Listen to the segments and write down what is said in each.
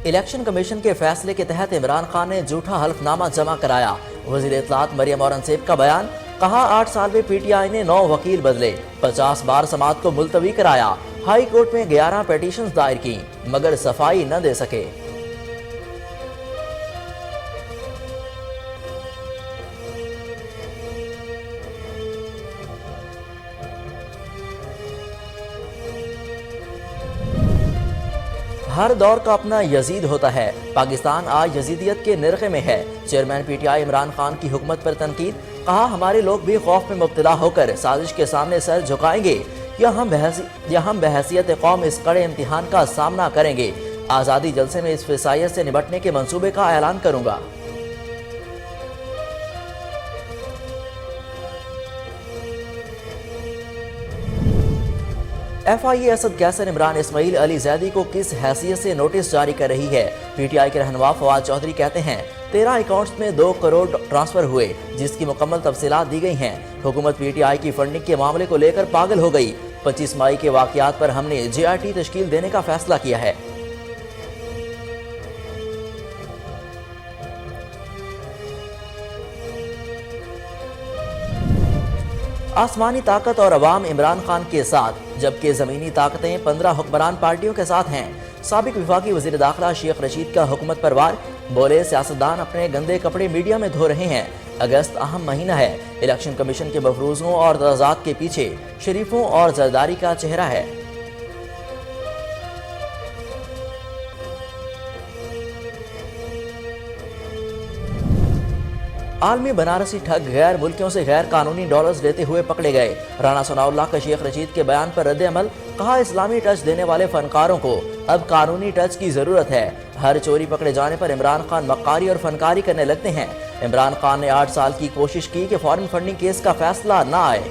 Election commission کے فیصلے کے تحت عمران خان نے جھوٹا حلف نامہ جمع کرایا۔ وزیر اطلاعات مریم اورنگزیب کا بیان، کہا 8 سال میں پی ٹی آئی نے 9 وکیل بدلے، 50 بار سماعت کو ملتوی کرایا، ہائی کورٹ میں 11 پیٹیشنز دائر کی مگر صفائی نہ دے سکے۔ ہر دور کا اپنا یزید ہوتا ہے، پاکستان آج یزیدیت کے نرخے میں ہے۔ Chairman P T I Imran Khan کی حکومت پر تنقید، کہا ہمارے لوگ بھی خوف میں مبتلا ہو کر سازش کے سامنے سر جھکائیں گے یا ہم بحیثیت قوم اس کڑے امتحان کا سامنا کریں گے۔ آزادی جلسے میں اس فسائیت سے نمٹنے کے منصوبے کا اعلان کروں گا۔ ایف آئی اے اسد کیسر عمران اسماعیل علی زیدی کو کس حیثیت سے نوٹس جاری کر رہی ہے؟ پی ٹی آئی کے رہنما فواد چودھری کہتے ہیں 13 اکاؤنٹس میں 2 کروڑ ٹرانسفر ہوئے، جس کی مکمل تفصیلات دی گئی ہیں۔ حکومت پی ٹی آئی کی فنڈنگ کے معاملے کو لے کر پاگل ہو گئی۔ 25 مئی کے واقعات پر ہم نے جے آر ٹی تشکیل دینے کا فیصلہ کیا ہے۔ آسمانی طاقت اور عوام عمران خان کے ساتھ، جبکہ زمینی طاقتیں 15 حکمران پارٹیوں کے ساتھ ہیں۔ سابق وفاقی وزیر داخلہ شیخ رشید کا حکومت پر وار، بولے سیاستدان اپنے گندے کپڑے میڈیا میں دھو رہے ہیں۔ اگست اہم مہینہ ہے، الیکشن کمیشن کے مفروضوں اور تضاد کے پیچھے شریفوں اور زرداری کا چہرہ ہے۔ عالمی بنارسی ٹھگ غیر ملکیوں سے غیر قانونی ڈالرز لیتے ہوئے پکڑے گئے۔ رانا ثناء اللہ کا شیخ رشید کے بیان پر رد عمل، کہا اسلامی ٹچ دینے والے فنکاروں کو اب قانونی ٹچ کی ضرورت ہے۔ ہر چوری پکڑے جانے پر عمران خان مکاری اور فنکاری کرنے لگتے ہیں۔ عمران خان نے 8 سال کی کوشش کی کہ فارن فنڈنگ کیس کا فیصلہ نہ آئے۔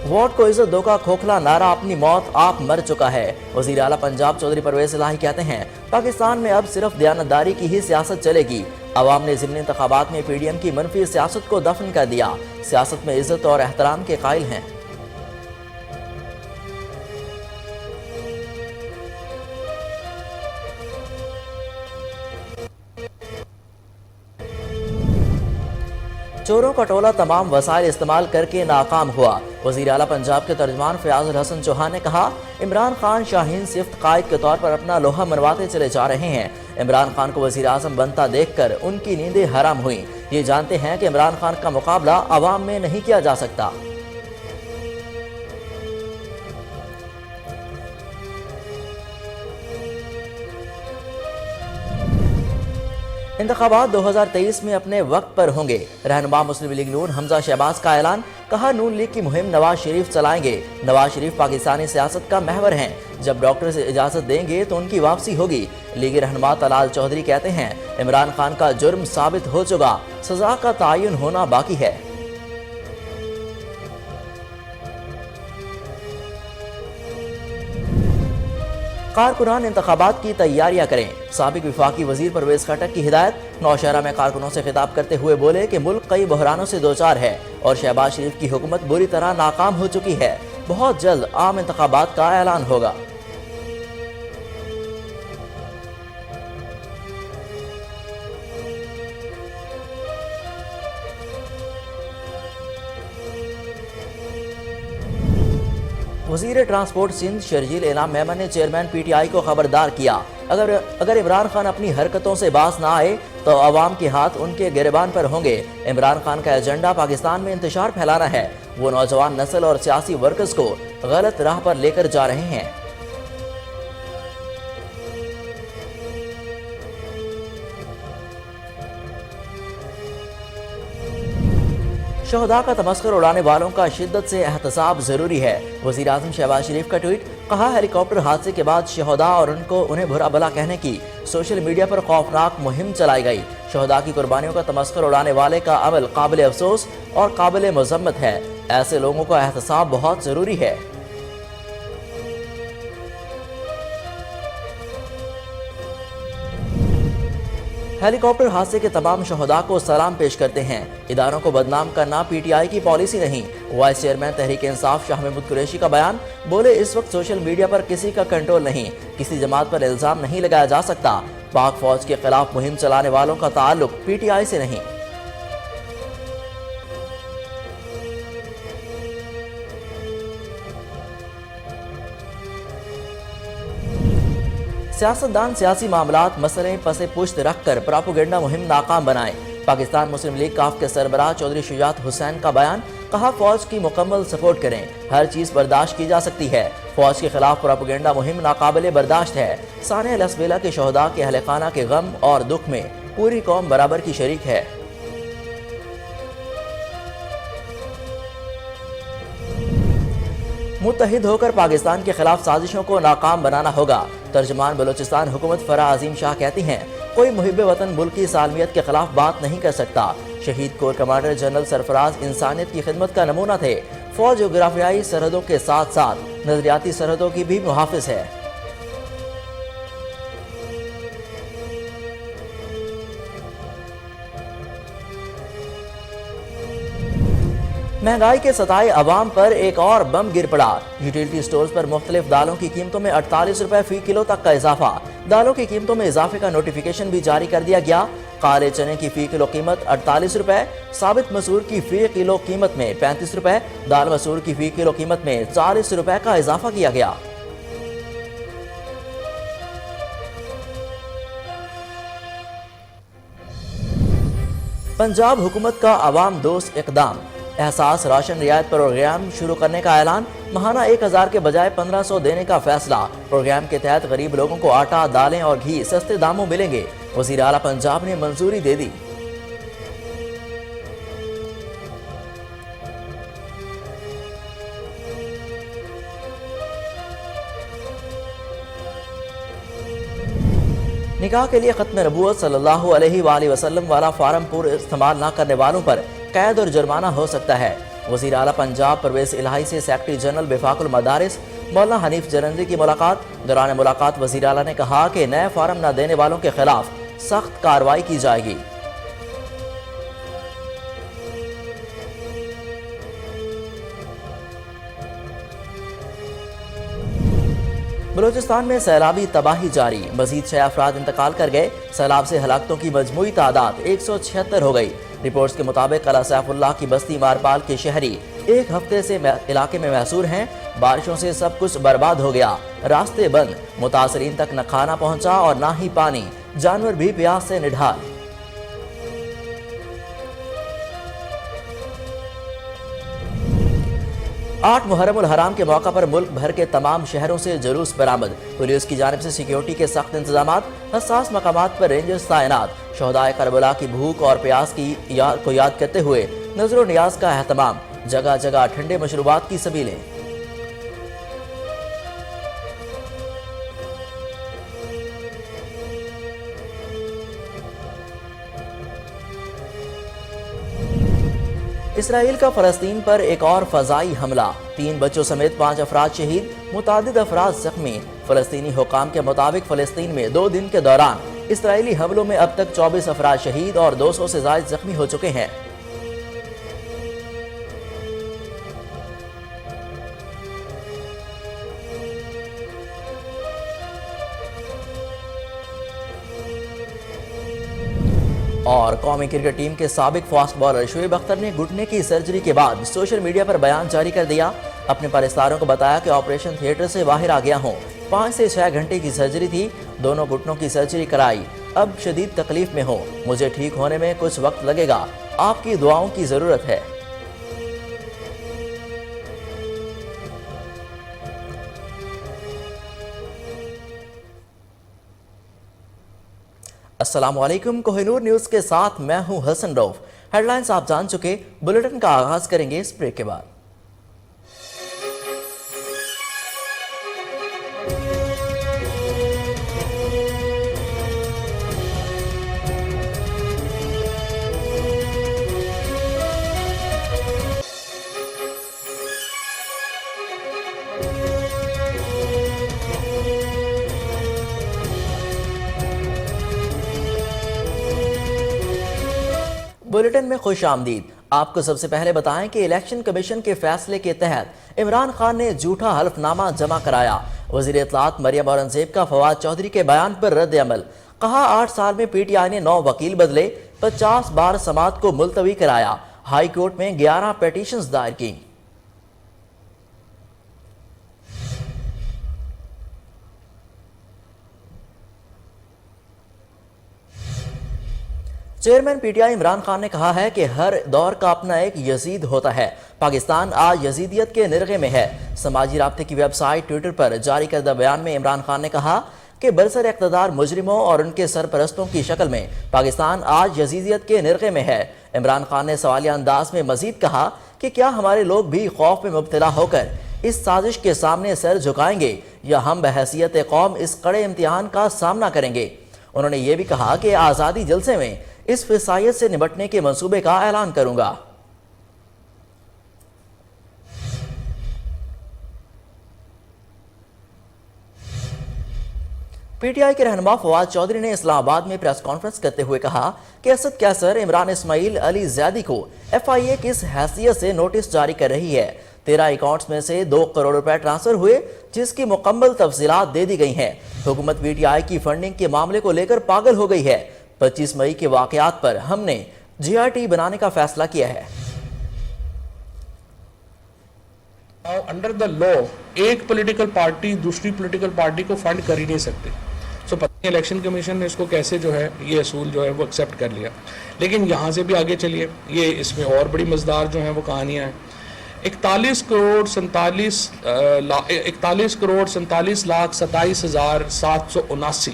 ووٹ کو عزت دو کا کھوکھلا نعرہ اپنی موت آپ مر چکا ہے۔ وزیر اعلیٰ پنجاب چودھری پرویز الہی کہتے ہیں پاکستان میں اب صرف دیانتداری کی ہی سیاست چلے گی۔ عوام نے ضمنی انتخابات میں پی ڈی ایم کی منفی سیاست کو دفن کر دیا، سیاست میں عزت اور احترام کے قائل ہیں۔ چوروں کا ٹولہ تمام وسائل استعمال کر کے ناکام ہوا۔ وزیر اعلیٰ پنجاب کے ترجمان فیاض الحسن چوہان نے کہا عمران خان شاہین صفت قائد کے طور پر اپنا لوہا منواتے چلے جا رہے ہیں۔ عمران خان کو وزیر اعظم بنتا دیکھ کر ان کی نیندیں حرام ہوئیں۔ یہ جانتے ہیں کہ عمران خان کا مقابلہ عوام میں نہیں کیا جا سکتا۔ انتخابات 2023 میں اپنے وقت پر ہوں گے۔ رہنما مسلم لیگ نون حمزہ شہباز کا اعلان، کہا نون لیگ کی مہم نواز شریف چلائیں گے۔ نواز شریف پاکستانی سیاست کا محور ہیں، جب ڈاکٹر سے اجازت دیں گے تو ان کی واپسی ہوگی۔ لیگی رہنما طلال چودھری کہتے ہیں عمران خان کا جرم ثابت ہو چکا، سزا کا تعین ہونا باقی ہے۔ کارکنان انتخابات کی تیاریاں کریں، سابق وفاقی وزیر پرویز خٹک کی ہدایت۔ نوشہرہ میں کارکنوں سے خطاب کرتے ہوئے بولے کہ ملک کئی بحرانوں سے دوچار ہے اور شہباز شریف کی حکومت بری طرح ناکام ہو چکی ہے، بہت جلد عام انتخابات کا اعلان ہوگا۔ وزیر ٹرانسپورٹ سندھ شرجیل انعام میمن نے چیئرمین پی ٹی آئی کو خبردار کیا، اگر عمران خان اپنی حرکتوں سے باز نہ آئے تو عوام کے ہاتھ ان کے گریبان پر ہوں گے۔ عمران خان کا ایجنڈا پاکستان میں انتشار پھیلانا ہے، وہ نوجوان نسل اور سیاسی ورکرز کو غلط راہ پر لے کر جا رہے ہیں۔ شہداء کا تمسخر اڑانے والوں کا شدت سے احتساب ضروری ہے۔ وزیر اعظم شہباز شریف کا ٹویٹ، کہا ہیلی کاپٹر حادثے کے بعد شہداء اور انہیں برا بھلا کہنے کی سوشل میڈیا پر خوفناک مہم چلائی گئی۔ شہداء کی قربانیوں کا تمسخر اڑانے والے کا عمل قابل افسوس اور قابل مذمت ہے، ایسے لوگوں کا احتساب بہت ضروری ہے۔ ہیلی کاپٹر حادثے کے تمام شہداء کو سلام پیش کرتے ہیں۔ اداروں کو بدنام کرنا پی ٹی آئی کی پالیسی نہیں، وائس چیئرمین تحریک انصاف شاہ محمود قریشی کا بیان، بولے اس وقت سوشل میڈیا پر کسی کا کنٹرول نہیں، کسی جماعت پر الزام نہیں لگایا جا سکتا، پاک فوج کے خلاف مہم چلانے والوں کا تعلق پی ٹی آئی سے نہیں۔ سیاستدان سیاسی معاملات مسئلے پس پشت رکھ کر پراپوگنڈا مہم ناکام بنائے۔ پاکستان مسلم لیگ کاف کے سربراہ چودھری شجاعت حسین کا بیان، کہا فوج کی مکمل سپورٹ کریں، ہر چیز برداشت کی جا سکتی ہے، فوج کے خلاف پراپوگنڈا مہم ناقابل برداشت ہے۔ سانحہ لسبیلا کے شہداء کے اہل خانہ کے غم اور دکھ میں پوری قوم برابر کی شریک ہے۔ متحد ہو کر پاکستان کے خلاف سازشوں کو ناکام بنانا ہوگا۔ ترجمان بلوچستان حکومت فرح عظیم شاہ کہتی ہیں، کوئی محب وطن ملک کی سالمیت کے خلاف بات نہیں کر سکتا۔ شہید کور کمانڈر جنرل سرفراز انسانیت کی خدمت کا نمونہ تھے۔ فوج جغرافیائی سرحدوں کے ساتھ ساتھ نظریاتی سرحدوں کی بھی محافظ ہے۔ مہنگائی کے ستائے عوام پر ایک اور بم گر پڑا۔ یوٹیلٹی سٹورز پر مختلف دالوں کی قیمتوں میں 48 روپے فی کلو تک کا اضافہ۔ دالوں کی قیمتوں میں اضافے کا نوٹیفیکیشن بھی جاری کر دیا گیا۔ کالے چنے کی فی کلو قیمت 48 روپے، ثابت مسور کی فی کلو قیمت میں 35 روپے، دال مسور کی فی کلو قیمت میں 40 روپے کا اضافہ کیا گیا۔ پنجاب حکومت کا عوام دوست اقدام، احساس راشن رعایت پروگرام شروع کرنے کا اعلان، ماہانہ 1000 کے بجائے 1500 دینے کا فیصلہ۔ پروگرام کے تحت غریب لوگوں کو آٹا، دالیں اور گھی سستے داموں ملیں گے۔ وزیر اعلیٰ پنجاب نے منظوری دے دی۔ نکاح کے لیے ختم نبوت صلی اللہ علیہ وآلہ وسلم والا فارم پور استعمال نہ کرنے والوں پر قید اور جرمانہ ہو سکتا ہے۔ وزیر اعلیٰ پنجاب پرویز الہی سے سیکرٹری جنرل وفاق المدارس مولانا حنیف جلندری کی ملاقات۔ دوران ملاقات وزیر اعلیٰ نے کہا کہ نئے فارم نہ دینے والوں کے خلاف سخت کارروائی کی جائے گی۔ بلوچستان میں سیلابی تباہی جاری، مزید 6 افراد انتقال کر گئے۔ سیلاب سے ہلاکتوں کی مجموعی تعداد 176 ہو گئی۔ رپورٹس کے مطابق قلعہ سیف اللہ کی بستی مارپال کے شہری ایک ہفتے سے علاقے میں محصور ہیں۔ بارشوں سے سب کچھ برباد ہو گیا، راستے بند، متاثرین تک نہ کھانا پہنچا اور نہ ہی پانی، جانور بھی پیاس سے نڈھال۔ آٹھ محرم الحرام کے موقع پر ملک بھر کے تمام شہروں سے جلوس برآمد۔ پولیس کی جانب سے سیکیورٹی کے سخت انتظامات، حساس مقامات پر رینجرز تعینات۔ شہدائے کربلا کی بھوک اور پیاس کو یاد کرتے ہوئے نظر و نیاز کا اہتمام، جگہ جگہ ٹھنڈے مشروبات کی سبیلیں۔ اسرائیل کا فلسطین پر ایک اور فضائی حملہ، 3 بچوں سمیت 5 افراد شہید، متعدد افراد زخمی۔ فلسطینی حکام کے مطابق فلسطین میں 2 دن کے دوران اسرائیلی حملوں میں اب تک 24 افراد شہید اور 200 سے زائد زخمی ہو چکے ہیں۔ اور قومی کرکٹ ٹیم کے سابق فاسٹ بالر شعیب اختر نے گھٹنے کی سرجری کے بعد سوشل میڈیا پر بیان جاری کر دیا۔ اپنے پرستاروں کو بتایا کہ آپریشن تھیٹر سے باہر آ گیا ہوں، 5 سے 6 گھنٹے کی سرجری تھی، دونوں گھٹنوں کی سرجری کرائی، اب شدید تکلیف میں ہوں، مجھے ٹھیک ہونے میں کچھ وقت لگے گا، آپ کی دعاؤں کی ضرورت ہے۔ السلام علیکم، کوہ نور نیوز کے ساتھ میں ہوں حسن روف۔ ہیڈ لائنز آپ جان چکے، بلیٹن کا آغاز کریں گے اس بریک کے بعد۔ بلیٹن میں خوش آمدید۔ آپ کو سب سے پہلے بتائیں کہ الیکشن کمیشن کے فیصلے کے تحت عمران خان نے جھوٹا حلف نامہ جمع کرایا۔ وزیر اطلاعات مریم اورنگزیب کا فواد چودھری کے بیان پر رد عمل، کہا 8 سال میں پی ٹی آئی نے 9 وکیل بدلے، 50 بار سماعت کو ملتوی کرایا، ہائی کورٹ میں 11 پیٹیشنز دائر کی۔ Chairman P T I Imran Khan نے کہا ہے کہ ہر دور کا اپنا ایک یزید ہوتا ہے، پاکستان آج یزیدیت کے نرغے میں ہے۔ سماجی رابطے کی ویب سائٹ ٹویٹر پر جاری کردہ بیان میں عمران خان نے کہا کہ برسر اقتدار مجرموں اور ان کے سرپرستوں کی شکل میں پاکستان آج یزیدیت کے نرغے میں ہے۔ عمران خان نے سوالیہ انداز میں مزید کہا کہ کیا ہمارے لوگ بھی خوف میں مبتلا ہو کر اس سازش کے سامنے سر جھکائیں گے یا ہم بحیثیت قوم اس کڑے امتحان کا سامنا کریں گے؟ انہوں نے یہ بھی کہا کہ آزادی جلسے میں اس فسائیت سے نمٹنے کے منصوبے کا اعلان کروں گا۔ پی ٹی آئی کے رہنما فواد چودھری نے اسلام آباد میں پریس کانفرنس کرتے ہوئے کہا کہ اسد کیسر عمران اسماعیل علی زیدی کو ایف آئی اے کس حیثیت سے نوٹس جاری کر رہی ہے۔ 13 اکاؤنٹس میں سے 2 کروڑ روپے ٹرانسفر ہوئے، جس کی مکمل تفصیلات دے دی گئی ہیں۔ حکومت پی ٹی آئی کی فنڈنگ کے معاملے کو لے کر پاگل ہو گئی ہے۔ 25 مئی کے واقعات پر ہم نے جی آر ٹی بنانے کا فیصلہ کیا ہے۔ انڈر دا لا ایک پولیٹیکل پارٹی دوسری پولیٹیکل پارٹی کو فنڈ کر ہی نہیں سکتے۔ پتہ نہیں الیکشن کمیشن نے اس کو کیسے جو ہے یہ اصول جو ہے وہ ایکسیپٹ کر لیا۔ لیکن یہاں سے بھی آگے چلیے، یہ اس میں اور بڑی مزدار جو ہیں وہ کہانیاں ہیں۔ 41 کروڑ 47 لاکھ 27,779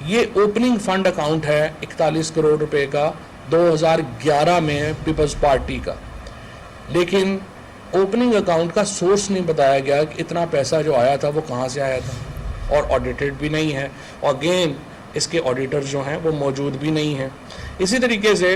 یہ اوپننگ فنڈ اکاؤنٹ ہے 41 کروڑ روپے کا 2011 میں پیپلز پارٹی کا، لیکن اوپننگ اکاؤنٹ کا سورس نہیں بتایا گیا کہ اتنا پیسہ جو آیا تھا وہ کہاں سے آیا تھا، اور آڈیٹڈ بھی نہیں ہے، اور اگین اس کے آڈیٹر جو ہیں وہ موجود بھی نہیں ہیں۔ اسی طریقے سے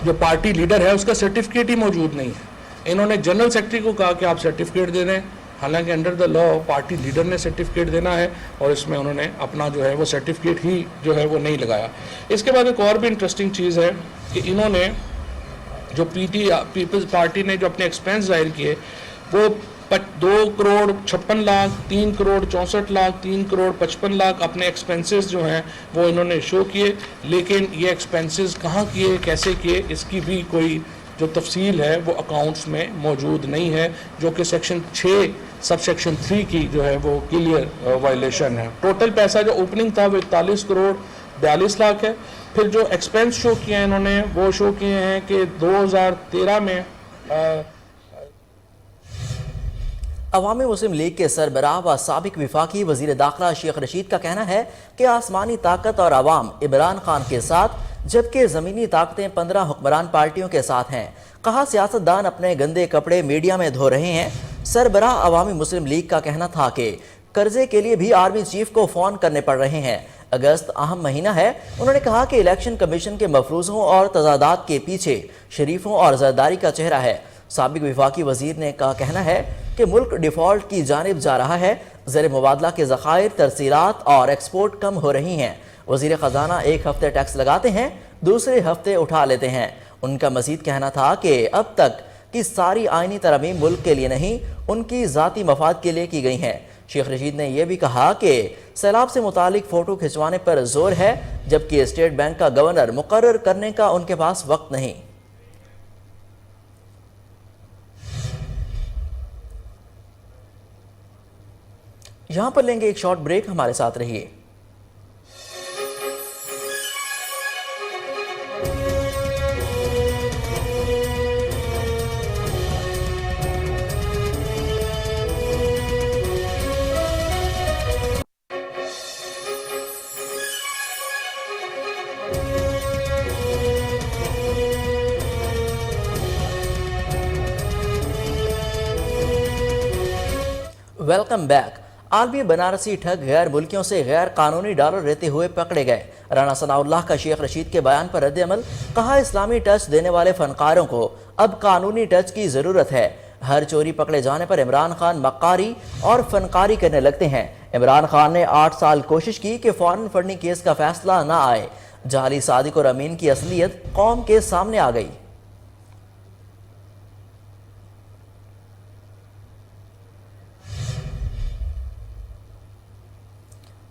جو پارٹی لیڈر ہے اس کا سرٹیفکیٹ ہی موجود نہیں ہے۔ انہوں نے جنرل سیکرٹری کو کہا کہ آپ سرٹیفکیٹ دے دیں، حالانکہ under the law party leader نے سرٹیفکیٹ دینا ہے، اور اس میں انہوں نے اپنا جو ہے وہ سرٹیفکیٹ ہی جو ہے وہ نہیں لگایا۔ اس کے بعد ایک اور بھی انٹرسٹنگ چیز ہے کہ انہوں نے جو پیپلز پارٹی نے جو اپنے ایکسپینس ظاہر کیے وہ 2 کروڑ 56 لاکھ 3 کروڑ 64 لاکھ 3 کروڑ 55 لاکھ اپنے ایکسپینسز جو ہیں وہ انہوں نے شو کیے، لیکن یہ ایکسپینسز کہاں کیے، کیسے کیے، اس کی بھی کوئی جو تفصیل ہے وہ اکاؤنٹس میں موجود نہیں ہے، جو کہ سیکشن 6 سب سیکشن 3 کی جو ہے وہ کلیئر وائلیشن ہے۔ ٹوٹل پیسہ جو اوپننگ تھا وہ 41 کروڑ 42 لاکھ ہے۔ پھر جو ایکسپینس شو کیے ہیں انہوں نے وہ شو کیے ہیں کہ 2013 میں عوامی مسلم لیگ کے سربراہ و سابق وفاقی وزیر داخلہ شیخ رشید کا کہنا ہے کہ آسمانی طاقت اور عوام عمران خان کے ساتھ، جبکہ زمینی طاقتیں 15 حکمران پارٹیوں کے ساتھ ہیں۔ کہا سیاستدان اپنے گندے کپڑے میڈیا میں دھو رہے ہیں۔ سربراہ عوامی مسلم لیگ کا کہنا تھا کہ قرضے کے لیے بھی آرمی چیف کو فون کرنے پڑ رہے ہیں۔ اگست اہم مہینہ ہے۔ انہوں نے کہا کہ الیکشن کمیشن کے مفروضوں اور تضادات کے پیچھے شریفوں اور زرداری کا چہرہ ہے۔ سابق وفاقی وزیر نے کا کہنا ہے کہ ملک ڈیفالٹ کی جانب جا رہا ہے، زر مبادلہ کے ذخائر، ترسیلات اور ایکسپورٹ کم ہو رہی ہیں۔ وزیر خزانہ ایک ہفتے ٹیکس لگاتے ہیں، دوسرے ہفتے اٹھا لیتے ہیں۔ ان کا مزید کہنا تھا کہ اب تک کی ساری آئینی ترامیم ملک کے لیے نہیں، ان کی ذاتی مفاد کے لیے کی گئی ہیں۔ شیخ رشید نے یہ بھی کہا کہ سیلاب سے متعلق فوٹو کھنچوانے پر زور ہے، جبکہ اسٹیٹ بینک کا گورنر مقرر کرنے کا ان کے پاس وقت نہیں۔ یہاں پر لیں گے ایک شارٹ بریک، ہمارے ساتھ رہیے۔ Welcome back. عالمی بنارسی ٹھگ غیر ملکیوں سے غیر قانونی ڈالر لیتے ہوئے پکڑے گئے۔ رانا ثناء اللہ کا شیخ رشید کے بیان پر رد عمل، کہا اسلامی ٹچ دینے والے فنکاروں کو اب قانونی ٹچ کی ضرورت ہے۔ ہر چوری پکڑے جانے پر عمران خان مکاری اور فنکاری کرنے لگتے ہیں۔ عمران خان نے 8 سال کوشش کی کہ فارن فنڈنگ کیس کا فیصلہ نہ آئے۔ جعلی صادق اور امین کی اصلیت قوم کے سامنے آ گئی۔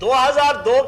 2002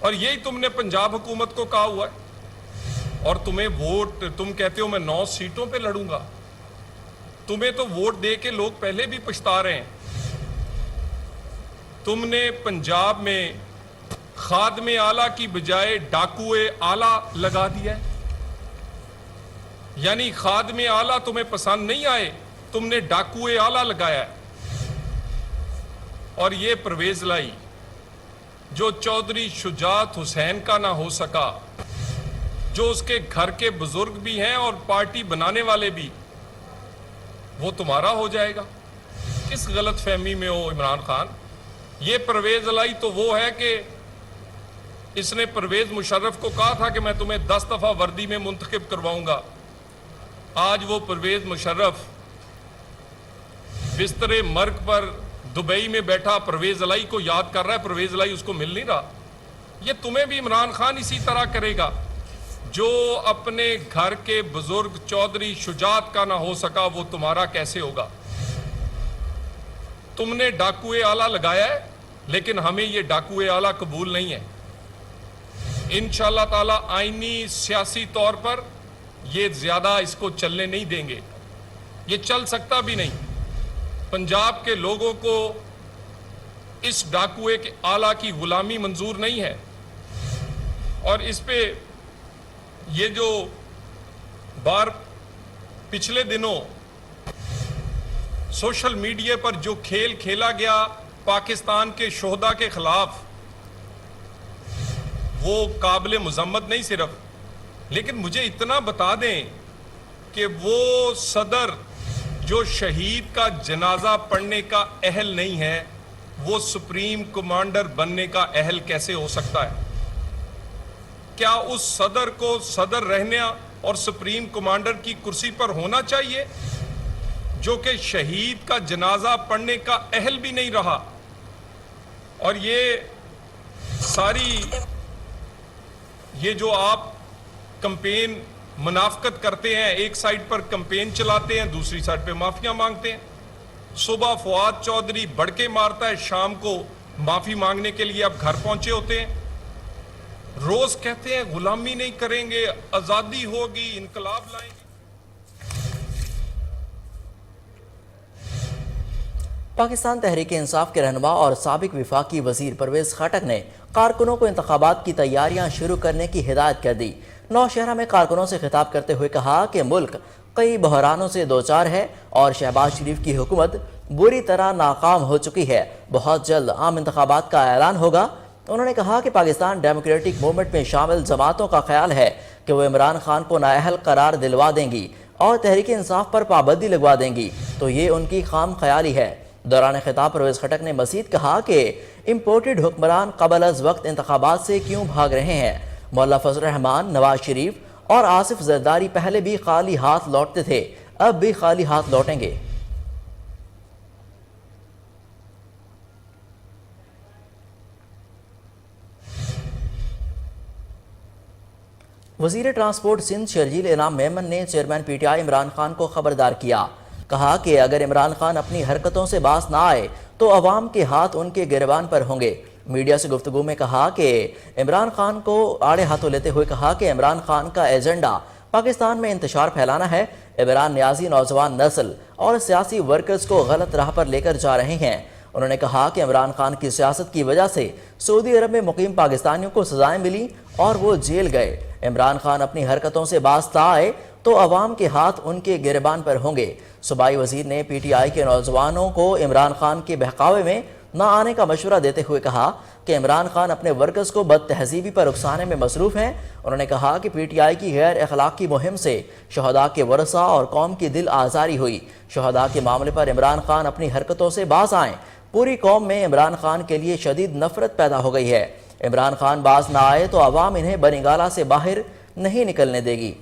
اور یہی تم نے پنجاب حکومت کو کہا ہوا ہے، اور تمہیں ووٹ، تم کہتے ہو میں 9 سیٹوں پہ لڑوں گا، تمہیں تو ووٹ دے کے لوگ پہلے بھی پچھتا رہے ہیں۔ تم نے پنجاب میں خادم اعلیٰ کی بجائے ڈاکوئے اعلیٰ لگا دیا ہے، یعنی خادم اعلیٰ تمہیں پسند نہیں آئے، تم نے ڈاکوئے اعلیٰ لگایا ہے۔ اور یہ پرویز لائی جو چودھری شجاعت حسین کا نہ ہو سکا، جو اس کے گھر کے بزرگ بھی ہیں اور پارٹی بنانے والے بھی، وہ تمہارا ہو جائے گا۔ کس غلط فہمی میں ہو عمران خان؟ یہ پرویز لائی تو وہ ہے کہ اس نے پرویز مشرف کو کہا تھا کہ میں تمہیں 10 دفعہ وردی میں منتخب کرواؤں گا۔ آج وہ پرویز مشرف بستر مرگ پر دبئی میں بیٹھا پرویز الائی کو یاد کر رہا ہے، پرویز الائی اس کو مل نہیں رہا۔ یہ تمہیں بھی عمران خان اسی طرح کرے گا، جو اپنے گھر کے بزرگ چودھری شجاعت کا نہ ہو سکا وہ تمہارا کیسے ہوگا؟ تم نے ڈاکوئے اعلیٰ لگایا ہے، لیکن ہمیں یہ ڈاکوئے اعلیٰ قبول نہیں ہے۔ انشاءاللہ تعالی آئینی سیاسی طور پر یہ زیادہ اس کو چلنے نہیں دیں گے، یہ چل سکتا بھی نہیں۔ پنجاب کے لوگوں کو اس ڈاکوئے کے اعلیٰ کی غلامی منظور نہیں ہے۔ اور اس پہ یہ جو پچھلے دنوں سوشل میڈیا پر جو کھیل کھیلا گیا پاکستان کے شہداء کے خلاف، وہ قابل مذمت نہیں صرف، لیکن مجھے اتنا بتا دیں کہ وہ صدر جو شہید کا جنازہ پڑھنے کا اہل نہیں ہے، وہ سپریم کمانڈر بننے کا اہل کیسے ہو سکتا ہے؟ کیا اس صدر کو صدر رہنے اور سپریم کمانڈر کی کرسی پر ہونا چاہیے جو کہ شہید کا جنازہ پڑھنے کا اہل بھی نہیں رہا؟ اور یہ ساری یہ جو آپ کمپین منافقت کرتے ہیں، ایک سائٹ پر کمپین چلاتے ہیں، دوسری سائٹ پہ معافیاں مانگتے ہیں۔ صبح فواد چودھری بڑکے مارتا ہے، شام کو معافی مانگنے کے لیے اب گھر پہنچے ہوتے ہیں۔ روز کہتے ہیں غلامی نہیں کریں گے، آزادی ہوگی، انقلاب لائیں گے۔ پاکستان تحریک انصاف کے رہنما اور سابق وفاقی وزیر پرویز خٹک نے کارکنوں کو انتخابات کی تیاریاں شروع کرنے کی ہدایت کر دی۔ نوشہرہ میں کارکنوں سے خطاب کرتے ہوئے کہا کہ ملک کئی بحرانوں سے دوچار ہے اور شہباز شریف کی حکومت بری طرح ناکام ہو چکی ہے، بہت جلد عام انتخابات کا اعلان ہوگا۔ انہوں نے کہا کہ پاکستان ڈیموکریٹک موومنٹ میں شامل جماعتوں کا خیال ہے کہ وہ عمران خان کو نااہل قرار دلوا دیں گی اور تحریک انصاف پر پابندی لگوا دیں گی، تو یہ ان کی خام خیالی ہے۔ دوران خطاب پرویز خٹک نے مزید کہا کہ امپورٹڈ حکمران قبل از وقت انتخابات سے کیوں بھاگ رہے ہیں؟ مولا فضل الرحمان، نواز شریف اور آصف زرداری پہلے بھی خالی ہاتھ لوٹتے تھے، اب بھی خالی ہاتھ لوٹیں گے۔ وزیر ٹرانسپورٹ سندھ شرجیل انعام میمن نے chairman P T I Imran Khan کو خبردار کیا۔ کہا کہ اگر عمران خان اپنی حرکتوں سے باز نہ آئے تو عوام کے ہاتھ ان کے گریبان پر ہوں گے۔ میڈیا سے گفتگو میں کہا کہ عمران خان کو آڑے ہاتھوں لیتے ہوئے کہا کہ عمران خان کا ایجنڈا پاکستان میں انتشار پھیلانا ہے۔ عمران نیازی نوجوان نسل اور سیاسی ورکرز کو غلط راہ پر لے کر جا رہے ہیں۔ انہوں نے کہا کہ عمران خان کی سیاست کی وجہ سے سعودی عرب میں مقیم پاکستانیوں کو سزائیں ملی اور وہ جیل گئے۔ عمران خان اپنی حرکتوں سے باز نہ آئے تو عوام کے ہاتھ ان کے گریبان پر ہوں گے۔ صوبائی وزیر نے پی ٹی آئی کے نوجوانوں کو عمران خان کے بہکاوے میں نہ آنے کا مشورہ دیتے ہوئے کہا کہ عمران خان اپنے ورکرز کو بد تہذیبی پر اکسانے میں مصروف ہیں۔ انہوں نے کہا کہ پی ٹی آئی کی غیر اخلاقی مہم سے شہداء کے ورثاء اور قوم کی دل آزاری ہوئی۔ شہداء کے معاملے پر عمران خان اپنی حرکتوں سے باز آئیں۔ پوری قوم میں عمران خان کے لیے شدید نفرت پیدا ہو گئی ہے۔ عمران خان باز نہ آئے تو عوام انہیں بنگالہ سے باہر نہیں نکلنے دے گی۔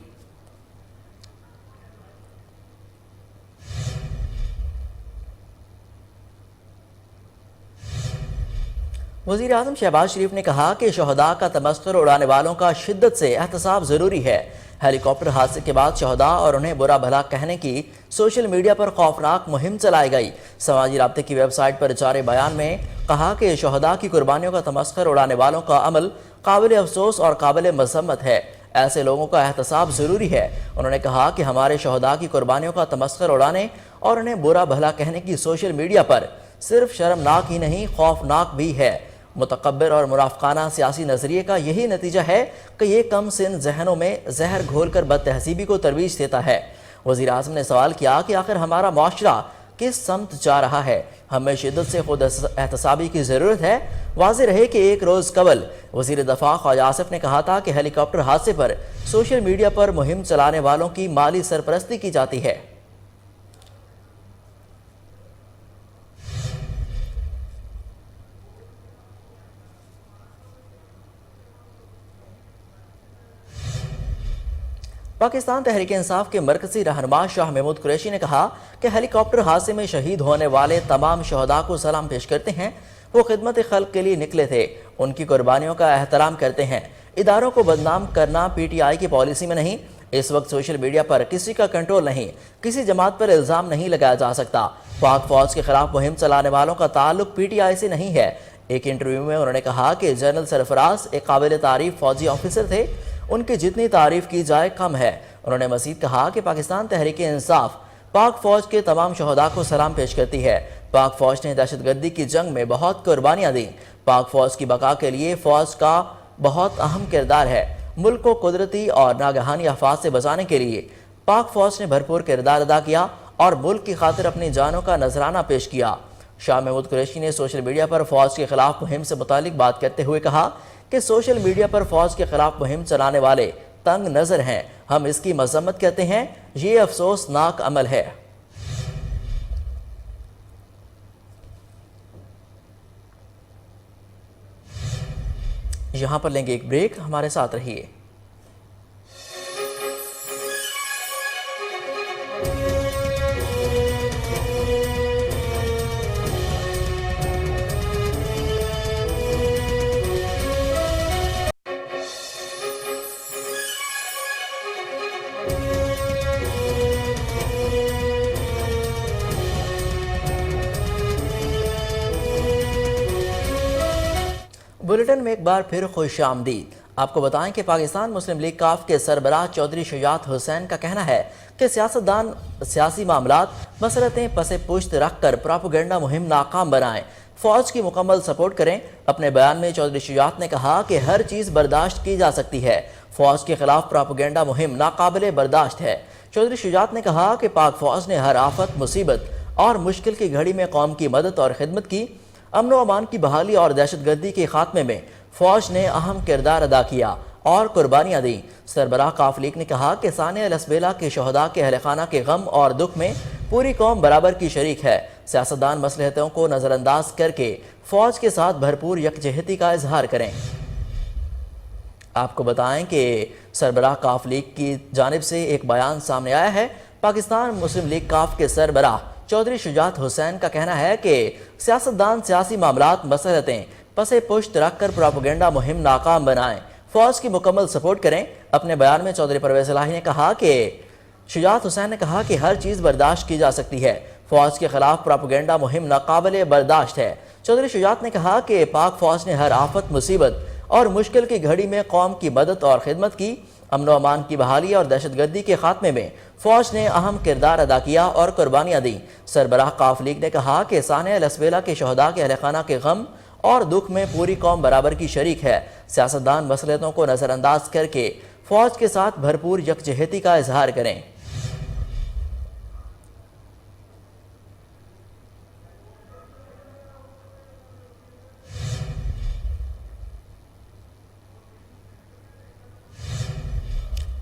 وزیر اعظم شہباز شریف نے کہا کہ شہداء کا تمسخر اڑانے والوں کا شدت سے احتساب ضروری ہے۔ ہیلی کاپٹر حادثے کے بعد شہداء اور انہیں برا بھلا کہنے کی سوشل میڈیا پر خوفناک مہم چلائی گئی۔ سماجی رابطے کی ویب سائٹ پر جاری بیان میں کہا کہ شہداء کی قربانیوں کا تمسخر اڑانے والوں کا عمل قابل افسوس اور قابل مذمت ہے۔ ایسے لوگوں کا احتساب ضروری ہے۔ انہوں نے کہا کہ ہمارے شہداء کی قربانیوں کا تمسخر اڑانے اور انہیں برا بھلا کہنے کی سوشل میڈیا پر صرف شرمناک ہی نہیں خوفناک بھی ہے۔ متکبر اور منافقانہ سیاسی نظریے کا یہی نتیجہ ہے کہ یہ کم سن ذہنوں میں زہر گھول کر بد تہذیبی کو ترویج دیتا ہے۔ وزیر اعظم نے سوال کیا کہ آخر ہمارا معاشرہ کس سمت جا رہا ہے؟ ہمیں شدت سے خود احتسابی کی ضرورت ہے۔ واضح رہے کہ ایک روز قبل وزیر دفاع خواجہ آصف نے کہا تھا کہ ہیلی کاپٹر حادثے پر سوشل میڈیا پر مہم چلانے والوں کی مالی سرپرستی کی جاتی ہے۔ پاکستان تحریک انصاف کے مرکزی رہنما شاہ محمود قریشی نے کہا کہ ہیلی کاپٹر حادثے میں شہید ہونے والے تمام شہداء کو سلام پیش کرتے ہیں۔ وہ خدمت خلق کے لیے نکلے تھے، ان کی قربانیوں کا احترام کرتے ہیں۔ اداروں کو بدنام کرنا پی ٹی آئی کی پالیسی میں نہیں۔ اس وقت سوشل میڈیا پر کسی کا کنٹرول نہیں، کسی جماعت پر الزام نہیں لگایا جا سکتا۔ پاک فوج کے خلاف مہم چلانے والوں کا تعلق پی ٹی آئی سے نہیں ہے۔ ایک انٹرویو میں انہوں نے کہا کہ جنرل سرفراز ایک قابل تعریف فوجی آفیسر تھے، ان کی جتنی تعریف کی جائے کم ہے۔ انہوں نے مزید کہا کہ پاکستان تحریک انصاف پاک فوج کے تمام شہداء کو سلام پیش کرتی ہے۔ پاک فوج نے دہشت گردی کی جنگ میں بہت قربانیاں دیں۔ پاک فوج کی بقا کے لیے فوج کا بہت اہم کردار ہے۔ ملک کو قدرتی اور ناگہانی آفات سے بچانے کے لیے پاک فوج نے بھرپور کردار ادا کیا اور ملک کی خاطر اپنی جانوں کا نذرانہ پیش کیا۔ شاہ محمود قریشی نے سوشل میڈیا پر فوج کے خلاف مہم سے متعلق بات کرتے ہوئے کہا کہ سوشل میڈیا پر فوج کے خلاف مہم چلانے والے تنگ نظر ہیں، ہم اس کی مذمت کرتے ہیں، یہ افسوسناک عمل ہے۔ یہاں پر لیں گے ایک بریک، ہمارے ساتھ رہیے۔ بلیٹن میں ایک بار پھر خوش آمدید۔ آپ کو بتائیں کہ پاکستان مسلم لیگ کاف کے سربراہ چودھری شجاعت حسین کا کہنا ہے کہ سیاستدان سیاسی معاملات مسئلتیں پس پشت رکھ کر پراپیگنڈا مہم ناکام بنائیں، فوج کی مکمل سپورٹ کریں۔ اپنے بیان میں چودھری شجاعت نے کہا کہ ہر چیز برداشت کی جا سکتی ہے، فوج کے خلاف پراپیگنڈا مہم ناقابل برداشت ہے۔ چودھری شجاعت نے کہا کہ پاک فوج نے ہر آفت، مصیبت اور مشکل کی گھڑی میں قوم کی مدد اور خدمت کی۔ امن و امان کی بحالی اور دہشت گردی کے خاتمے میں فوج نے اہم کردار ادا کیا اور قربانیاں دیں۔ سربراہ کاف لیگ نے کہا کہ ثانیہ الاسبیلا کے شہداء کے اہل خانہ کے غم اور دکھ میں پوری قوم برابر کی شریک ہے۔ سیاستدان مصلحتوں کو نظر انداز کر کے فوج کے ساتھ بھرپور یکجہتی کا اظہار کریں۔ آپ کو بتائیں کہ سربراہ کاف لیگ کی جانب سے ایک بیان سامنے آیا ہے۔ پاکستان مسلم لیگ کاف کے سربراہ چودھری شجاعت حسین کا کہنا ہے کہ سیاستدان سیاسی معاملات مسئلتیں پس پشت رکھ کر پراپیگنڈا مہم ناکام بنائیں، فوج کی مکمل سپورٹ کریں۔ اپنے بیان میں چودھری پرویز الہی نے کہا کہ شجاعت حسین نے کہا کہ ہر چیز برداشت کی جا سکتی ہے، فوج کے خلاف پراپیگنڈا مہم ناقابل برداشت ہے۔ چودھری شجاعت نے کہا کہ پاک فوج نے ہر آفت، مصیبت اور مشکل کی گھڑی میں قوم کی مدد اور خدمت کی۔ امن و امان کی بحالی اور دہشت گردی کے خاتمے میں فوج نے اہم کردار ادا کیا اور قربانیاں دیں۔ سربراہ کاف لیگ نے کہا کہ ثانیہ الاسبیلا کے شہداء کے اہل خانہ کے غم اور دکھ میں پوری قوم برابر کی شریک ہے۔ سیاستدان مصلحتوں کو نظر انداز کر کے فوج کے ساتھ بھرپور یکجہتی کا اظہار کریں۔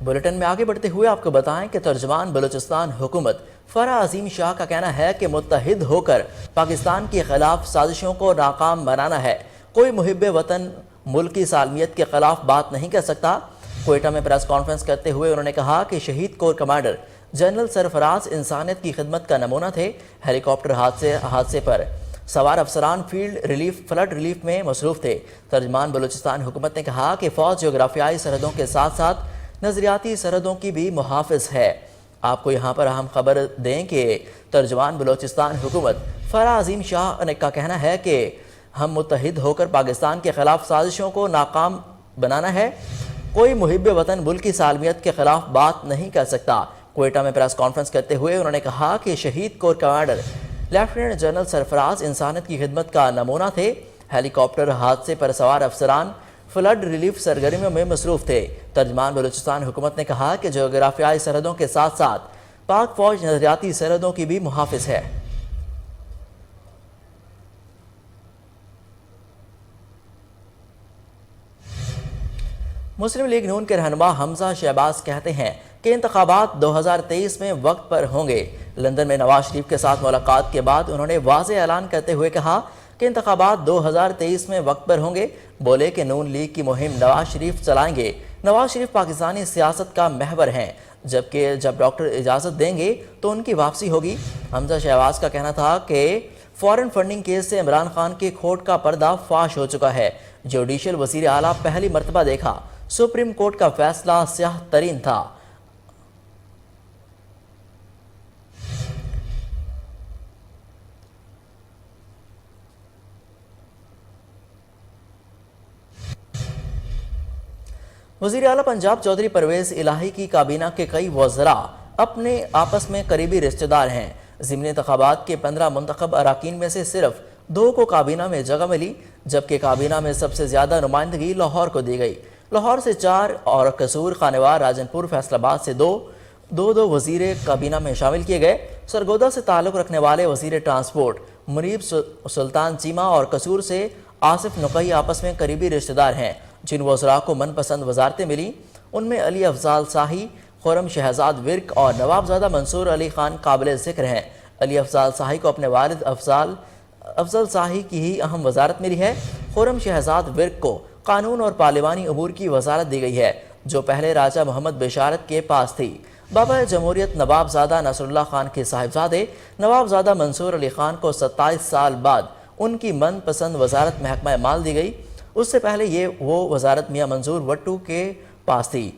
بلیٹن میں آگے بڑھتے ہوئے آپ کو بتائیں کہ ترجمان بلوچستان حکومت فرح عظیم شاہ کا کہنا ہے کہ متحد ہو کر پاکستان کے خلاف سازشوں کو ناکام بنانا ہے۔ کوئی محب وطن ملکی سالمیت کے خلاف بات نہیں کر سکتا۔ کوئٹہ میں پریس کانفرنس کرتے ہوئے انہوں نے کہا کہ شہید کور کمانڈر جنرل سرفراز انسانیت کی خدمت کا نمونہ تھے۔ ہیلی کاپٹر حادثے پر سوار افسران فلڈ ریلیف میں مصروف تھے۔ ترجمان بلوچستان حکومت نے کہا کہ فوج جغرافیائی سرحدوں کے ساتھ ساتھ نظریاتی سرحدوں کی بھی محافظ ہے۔ آپ کو یہاں پر اہم خبر دیں کہ ترجمان بلوچستان حکومت فرح عظیم شاہ کا کہنا ہے کہ ہم متحد ہو کر پاکستان کے خلاف سازشوں کو ناکام بنانا ہے۔ کوئی محب وطن ملک کی سالمیت کے خلاف بات نہیں کر سکتا۔ کوئٹہ میں پریس کانفرنس کرتے ہوئے انہوں نے کہا کہ شہید کور کمانڈر لیفٹیننٹ جنرل سرفراز انسانیت کی خدمت کا نمونہ تھے۔ ہیلی کاپٹر حادثے پر سوار افسران فلڈ ریلیف سرگرمیوں میں مصروف تھے۔ ترجمان بلوچستان حکومت نے کہا کہ جغرافیائی سرحدوں کے ساتھ ساتھ پاک فوج نظریاتی سرحدوں کی بھی محافظ ہے۔ مسلم لیگ نون کے رہنما حمزہ شہباز کہتے ہیں کہ انتخابات 2023 میں وقت پر ہوں گے۔ لندن میں نواز شریف کے ساتھ ملاقات کے بعد انہوں نے واضح اعلان کرتے ہوئے کہا کہ انتخابات 2023 میں وقت پر ہوں گے۔ بولے کہ نون لیگ کی مہم نواز شریف چلائیں گے۔ نواز شریف پاکستانی سیاست کا محور ہیں، جبکہ جب ڈاکٹر اجازت دیں گے تو ان کی واپسی ہوگی۔ حمزہ شہباز کا کہنا تھا کہ فورن فنڈنگ کیس سے عمران خان کی کھوٹ کا پردہ فاش ہو چکا ہے۔ جوڈیشل وزیر اعلیٰ پہلی مرتبہ دیکھا، سپریم کورٹ کا فیصلہ سیاہ ترین تھا۔ وزیر اعلیٰ پنجاب چودھری پرویز الہی کی کابینہ کے کئی وزراء اپنے آپس میں قریبی رشتہ دار ہیں۔ ضمنی انتخابات کے 15 منتخب اراکین میں سے صرف 2 کو کابینہ میں جگہ ملی، جبکہ کابینہ میں سب سے زیادہ نمائندگی لاہور کو دی گئی۔ لاہور سے 4 اور قصور، خانوار، راجن پور، فیصل آباد سے 2 وزیر کابینہ میں شامل کیے گئے۔ سرگودا سے تعلق رکھنے والے وزیر ٹرانسپورٹ منیب سلطان چیمہ اور قصور سے آصف نقی آپس میں قریبی رشتہ دار ہیں۔ جن وزراء کو من پسند وزارتیں ملیں ان میں علی افضال شاہی، خرم شہزاد ورک اور نوابزادہ منصور علی خان قابل ذکر ہیں۔ علی افضال شاہی کو اپنے والد افضل شاہی کی ہی اہم وزارت ملی ہے۔ خرم شہزاد ورک کو قانون اور پارلیمانی امور کی وزارت دی گئی ہے، جو پہلے راجہ محمد بشارت کے پاس تھی۔ بابا جمہوریت نوابزادہ نصر اللہ خان کے صاحبزادے نوابزادہ منصور علی خان کو 27 سال بعد ان کی من پسند وزارت محکمہ مال دی گئی۔ اس سے پہلے وہ وزارت میاں منظور وٹو کے پاس تھی۔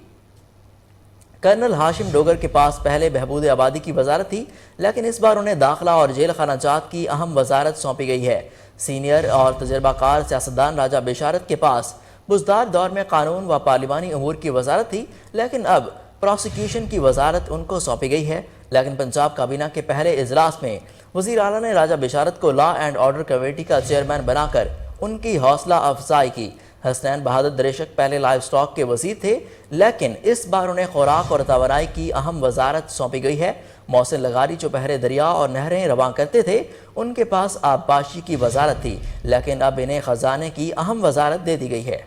کرنل ہاشم ڈوگر کے پاس پہلے بہبود آبادی کی وزارت تھی، لیکن اس بار انہیں داخلہ اور جیل خانہ جات کی اہم وزارت سونپی گئی ہے۔ سینئر اور تجربہ کار سیاستدان راجہ بشارت کے پاس بزدار دور میں قانون و پارلیمانی امور کی وزارت تھی، لیکن اب پروسیکیوشن کی وزارت ان کو سونپی گئی ہے۔ لیکن پنجاب کابینہ کے پہلے اجلاس میں وزیر اعلیٰ نے راجہ بشارت کو لا اینڈ آرڈر کمیٹی کا چیئرمین بنا کر ان کی حوصلہ افزائی کی۔ حسنین بہادر دریشک پہلے لائف سٹاک کے وزیر تھے، لیکن اس بار انہیں خوراک اور توانائی کی اہم وزارت سونپی گئی ہے۔ محسن لغاری جو پہلے دریا اور نہریں رواں کرتے تھے، ان کے پاس آبپاشی کی وزارت تھی، لیکن اب انہیں خزانے کی اہم وزارت دے دی گئی ہے۔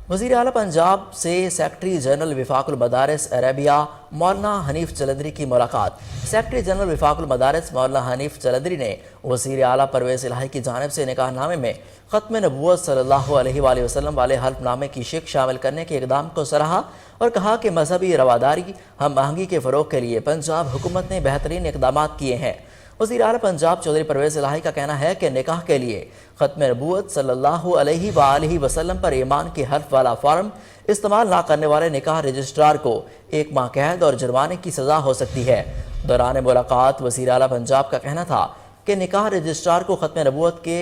وزیر اعلیٰ پنجاب سے سیکرٹری جنرل وفاق المدارس عربیہ مولانا حنیف جلندری کی ملاقات۔ سیکرٹری جنرل وفاق المدارس مولانا حنیف جلندری نے وزیر اعلیٰ پرویز الہی کی جانب سے نکاح نامے میں ختم نبوت صلی اللہ علیہ وآلہ وسلم والے حلف نامے کی شک شامل کرنے کے اقدام کو سراہا اور کہا کہ مذہبی رواداری ہم آہنگی کے فروغ کے لیے پنجاب حکومت نے بہترین اقدامات کیے ہیں۔ وزیر اعلیٰ پنجاب چودھری پرویز الہی کا کہنا ہے کہ نکاح کے لیے ختم نبوت صلی اللہ علیہ وآلہ وسلم پر ایمان کے حلف والا فارم استعمال نہ کرنے والے نکاح رجسٹرار کو 1 ماہ قید اور جرمانے کی سزا ہو سکتی ہے۔ دوران ملاقات وزیر اعلیٰ پنجاب کا کہنا تھا کہ نکاح رجسٹرار کو ختم نبوت کے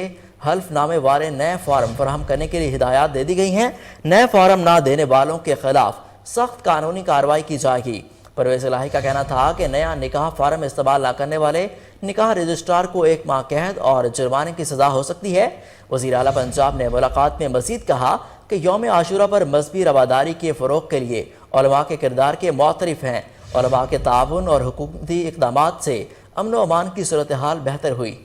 حلف نامے والے نئے فارم فراہم کرنے کے لیے ہدایات دے دی گئی ہیں۔ نئے فارم نہ دینے والوں کے خلاف سخت قانونی کارروائی کی جائے گی۔ پرویز الہی کا کہنا تھا کہ نیا نکاح فارم استعمال نہ کرنے والے نکاح رجسٹرار کو 1 ماہ قید اور جرمانے کی سزا ہو سکتی ہے۔ وزیر اعلیٰ پنجاب نے ملاقات میں مزید کہا کہ یوم عاشورہ پر مذہبی رواداری کے فروغ کے لیے علماء کے کردار کے معترف ہیں۔ علماء کے تعاون اور حکومتی اقدامات سے امن و امان کی صورتحال بہتر ہوئی۔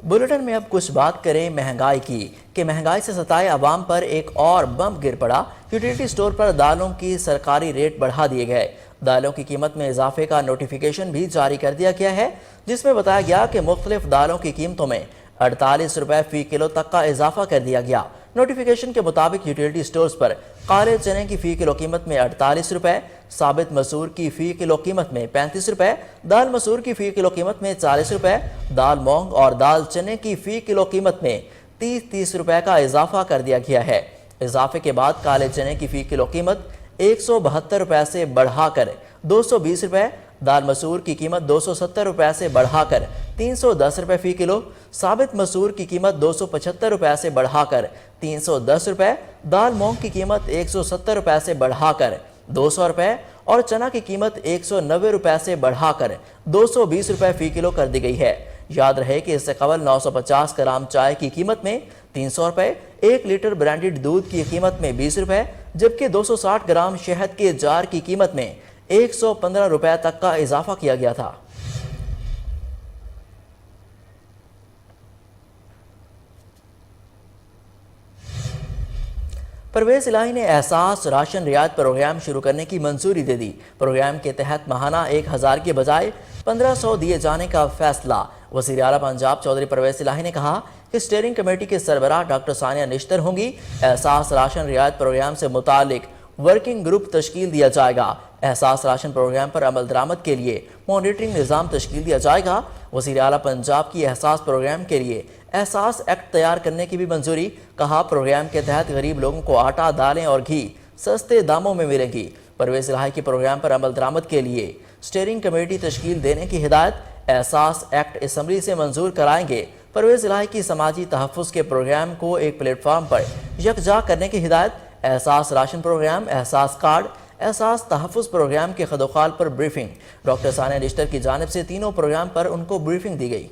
بلیٹن میں اب کچھ بات کریں مہنگائی کی کہ مہنگائی سے ستائے عوام پر ایک اور بم گر پڑا۔ یوٹیلیٹی سٹور پر دالوں کی سرکاری ریٹ بڑھا دیے گئے۔ دالوں کی قیمت میں اضافے کا نوٹیفیکیشن بھی جاری کر دیا گیا ہے، جس میں بتایا گیا کہ مختلف دالوں کی قیمتوں میں 48 روپے فی کلو تک کا اضافہ کر دیا گیا۔ نوٹیفیکیشن کے مطابق یوٹیلیٹی سٹورز پر کالے چنے کی فی کلو قیمت میں 48 روپے، ثابت مسور کی فی کلو قیمت میں 35 روپے، دال مسور کی فی کلو قیمت میں 40 روپے، دال مونگ اور دال چنے کی فی کلو قیمت میں 30 روپے کا اضافہ کر دیا گیا ہے۔ اضافے کے بعد کالے چنے کی فی کلو قیمت 172 روپے سے بڑھا کر 220 روپے، دال مسور کی قیمت 270 روپے سے بڑھا کر 310 روپے فی کلو، ثابت مسور کی قیمت 275 روپے سے بڑھا کر 310 روپے، دال مونگ کی قیمت 170 روپے سے بڑھا کر 200 روپے اور چنا کی قیمت 190 روپے سے بڑھا کر 220 روپے فی کلو کر دی گئی ہے۔ یاد رہے کہ اس سے قبل 950 گرام چائے کی قیمت میں 300 روپے، 1 لیٹر برانڈڈ دودھ کی قیمت میں 20 روپے، جبکہ 260 گرام شہد کے جار کی قیمت میں 115 روپے تک کا اضافہ کیا گیا تھا۔ پرویز الہی نے احساس راشن رعایت پروگرام شروع کرنے کی منظوری دے دی۔ پروگرام کے تحت ماہانہ 1000 کے بجائے 1500 دیے جانے کا فیصلہ۔ وزیر اعلیٰ پنجاب چودھری پرویز الہی نے کہا کہ اسٹیئرنگ کمیٹی کے سربراہ ڈاکٹر ثانیہ نشتر ہوں گی۔ احساس راشن رعایت پروگرام سے متعلق ورکنگ گروپ تشکیل دیا جائے گا۔ احساس راشن پروگرام پر عمل درآمد کے لیے مانیٹرنگ نظام تشکیل دیا جائے گا۔ وزیر اعلیٰ پنجاب کی احساس پروگرام کے لیے احساس ایکٹ تیار کرنے کی بھی منظوری۔ کہا پروگرام کے تحت غریب لوگوں کو آٹا، دالیں اور گھی سستے داموں میں ملے گی۔ پرویز الہی کے پروگرام پر عمل درآمد کے لیے اسٹیئرنگ کمیٹی تشکیل دینے کی ہدایت۔ احساس ایکٹ اسمبلی سے منظور کرائیں گے۔ پرویز الہی کی سماجی تحفظ کے پروگرام کو ایک پلیٹ فارم پر یکجا کرنے کی ہدایت۔ احساس راشن پروگرام، احساس کارڈ، احساس تحفظ پروگرام کے خدوخال پر بریفنگ۔ ڈاکٹر ثانیہ نشتر کی جانب سے تینوں پروگرام پر ان کو بریفنگ دی گئی۔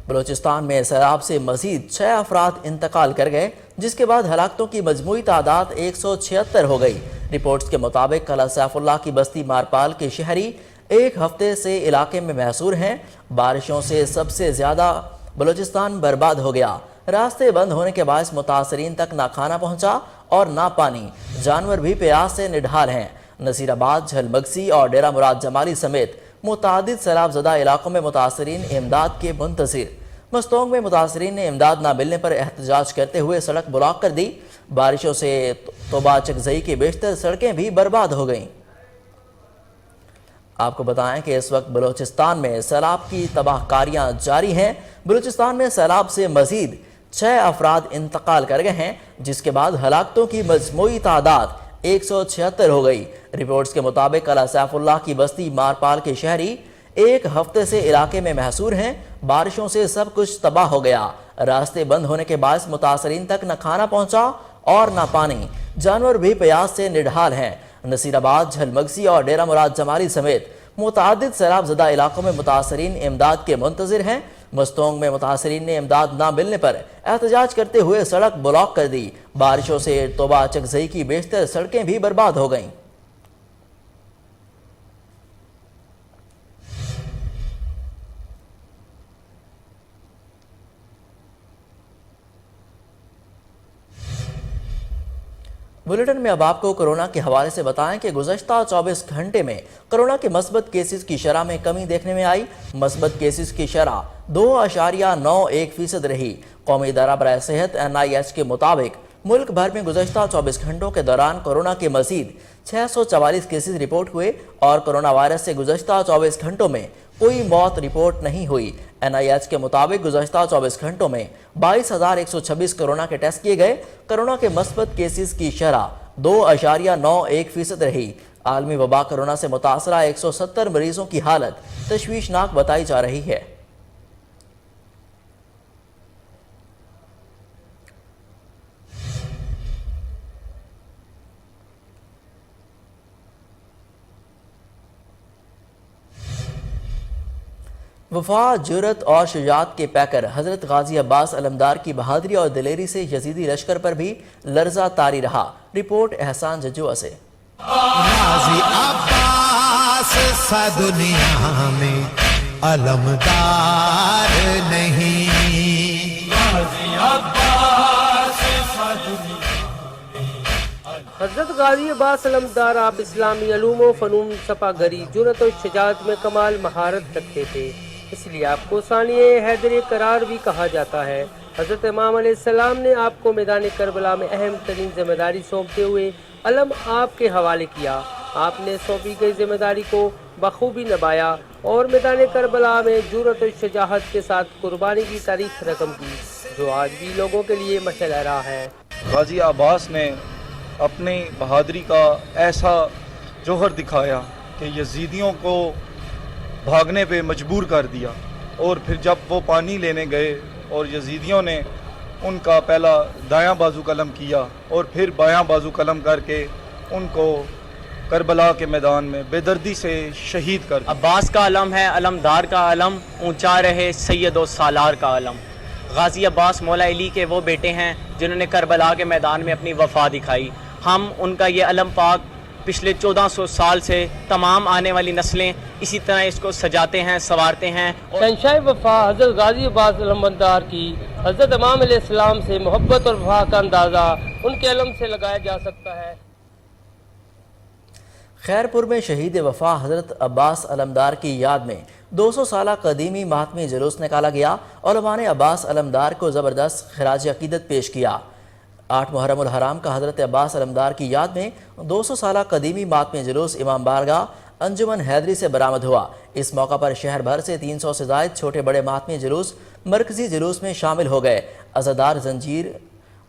بلوچستان میں سیلاب سے مزید 6 افراد انتقال کر گئے، جس کے بعد ہلاکتوں کی مجموعی تعداد 176 ہو گئی۔ رپورٹس کے مطابق قلعہ سیف اللہ کی بستی مارپال کے شہری ایک ہفتے سے علاقے میں محصور ہیں۔ بارشوں سے سب سے زیادہ بلوچستان برباد ہو گیا۔ راستے بند ہونے کے باعث متاثرین تک نہ کھانا پہنچا اور نہ پانی، جانور بھی پیاس سے نڈھال ہیں۔ نصیر آباد، جھلمگسی اور ڈیرہ مراد جمالی سمیت متعدد سیلاب زدہ علاقوں میں متاثرین امداد کے منتظر۔ مستونگ میں متاثرین نے امداد نہ ملنے پر احتجاج کرتے ہوئے سڑک بلاک کر دی۔ بارشوں سے توبہ چکزئی کی بیشتر سڑکیں بھی برباد ہو گئیں۔ آپ کو بتائیں کہ اس وقت بلوچستان میں سیلاب کی تباہ کاریاں جاری ہیں۔ بلوچستان میں سیلاب سے مزید 6 افراد انتقال کر گئے ہیں، جس کے بعد ہلاکتوں کی مجموعی تعداد 176 ہو گئی۔ رپورٹس کے مطابق قلعہ سیف اللہ کی بستی مارپال کے شہری ایک ہفتے سے علاقے میں محصور ہیں۔ بارشوں سے سب کچھ تباہ ہو گیا۔ راستے بند ہونے کے باعث متاثرین تک نہ کھانا پہنچا اور نہ پانی، جانور بھی پیاس سے نڈھال ہیں۔ نصیر آباد، جھلمگسی اور ڈیرہ مراد جمالی سمیت متعدد سیلاب زدہ علاقوں میں متاثرین امداد کے منتظر ہیں۔ مستونگ میں متاثرین نے امداد نہ ملنے پر احتجاج کرتے ہوئے سڑک بلاک کر دی۔ بارشوں سے توبہ چکزئی کی بیشتر سڑکیں بھی برباد ہو گئیں۔ بلیٹن میں اب آپ کو کورونا کے حوالے سے بتائیں کہ گزشتہ 24 گھنٹے میں کورونا کے مثبت کیسز کی شرح میں کمی دیکھنے میں آئی۔ مثبت کیسز کی شرح 2.91% رہی۔ قومی ادارہ برائے صحت NIH کے مطابق ملک بھر میں گزشتہ 24 گھنٹوں کے دوران کورونا کے مزید 644 کیسز رپورٹ ہوئے اور کورونا وائرس سے گزشتہ 24 گھنٹوں میں کوئی موت رپورٹ نہیں ہوئی۔ NIH کے مطابق گزشتہ 24 گھنٹوں میں 22,126 کورونا کے ٹیسٹ کیے گئے۔ کورونا کے مثبت کیسز کی شرح 2.91% رہی۔ عالمی وبا کورونا سے متاثرہ 170 مریضوں کی حالت تشویشناک بتائی جا رہی ہے۔ وفا، جرت اور شجاعت کے پیکر حضرت غازی عباس علمدار کی بہادری اور دلیری سے یزیدی لشکر پر بھی لرزہ طاری رہا۔ رپورٹ احسان ججوہ سے۔ غازی عباس سا دنیا میں علمدار نہیں، غازی عباس سا دنیا حضرت غازی عباس علمدار آپ اسلامی علوم و فنون صفا گری جرأت و شجاعت میں کمال مہارت رکھتے تھے، اس لیے آپ کو ثانیہ حیدر قرار بھی کہا جاتا ہے۔ حضرت امام علیہ السلام نے آپ کو میدان کربلا میں اہم ترین ذمہ داری سونپتے ہوئے علم آپ کے حوالے کیا۔ آپ نے سونپی گئی ذمہ داری کو بخوبی نبھایا اور میدان کربلا میں جرأت و شجاعت کے ساتھ قربانی کی تاریخ رقم کی، جو آج بھی لوگوں کے لیے مشعل راہ ہے۔ غازی عباس نے اپنی بہادری کا ایسا جوہر دکھایا کہ یزیدیوں کو بھاگنے پہ مجبور کر دیا، اور پھر جب وہ پانی لینے گئے اور یزیدیوں نے ان کا پہلا دایاں بازو قلم کیا اور پھر بایاں بازو قلم کر کے ان کو کربلا کے میدان میں بے دردی سے شہید کر دیا۔ عباس کا علم ہے علمدار کا علم، اونچا رہے سید و سالار کا علم۔ غازی عباس مولا علی کے وہ بیٹے ہیں جنہوں نے کربلا کے میدان میں اپنی وفا دکھائی۔ ہم ان کا یہ علم پاک پچھلے 1400 سال سے تمام آنے والی نسلیں اسی طرح اس کو سجاتے ہیں، سنوارتے ہیں۔ شہنشاہ وفا حضرت غازی عباس علمدار کی حضرت امام علیہ السلام سے محبت اور وفا کا اندازہ ان کے علم سے لگایا جا سکتا ہے۔ خیرپور میں شہید وفا حضرت عباس علمدار کی یاد میں 200 سالہ قدیمی ماتمی جلوس نکالا گیا۔ علماء نے عباس علمدار کو زبردست خراج عقیدت پیش کیا۔ 8 محرم الحرام کا حضرت عباس علمدار کی یاد میں 200 سالہ قدیمی ماتمی جلوس امام بارگاہ انجمن حیدری سے برآمد ہوا۔ اس موقع پر شہر بھر سے 300 سے زائد چھوٹے بڑے ماتمی جلوس مرکزی جلوس میں شامل ہو گئے۔ عزادار زنجیر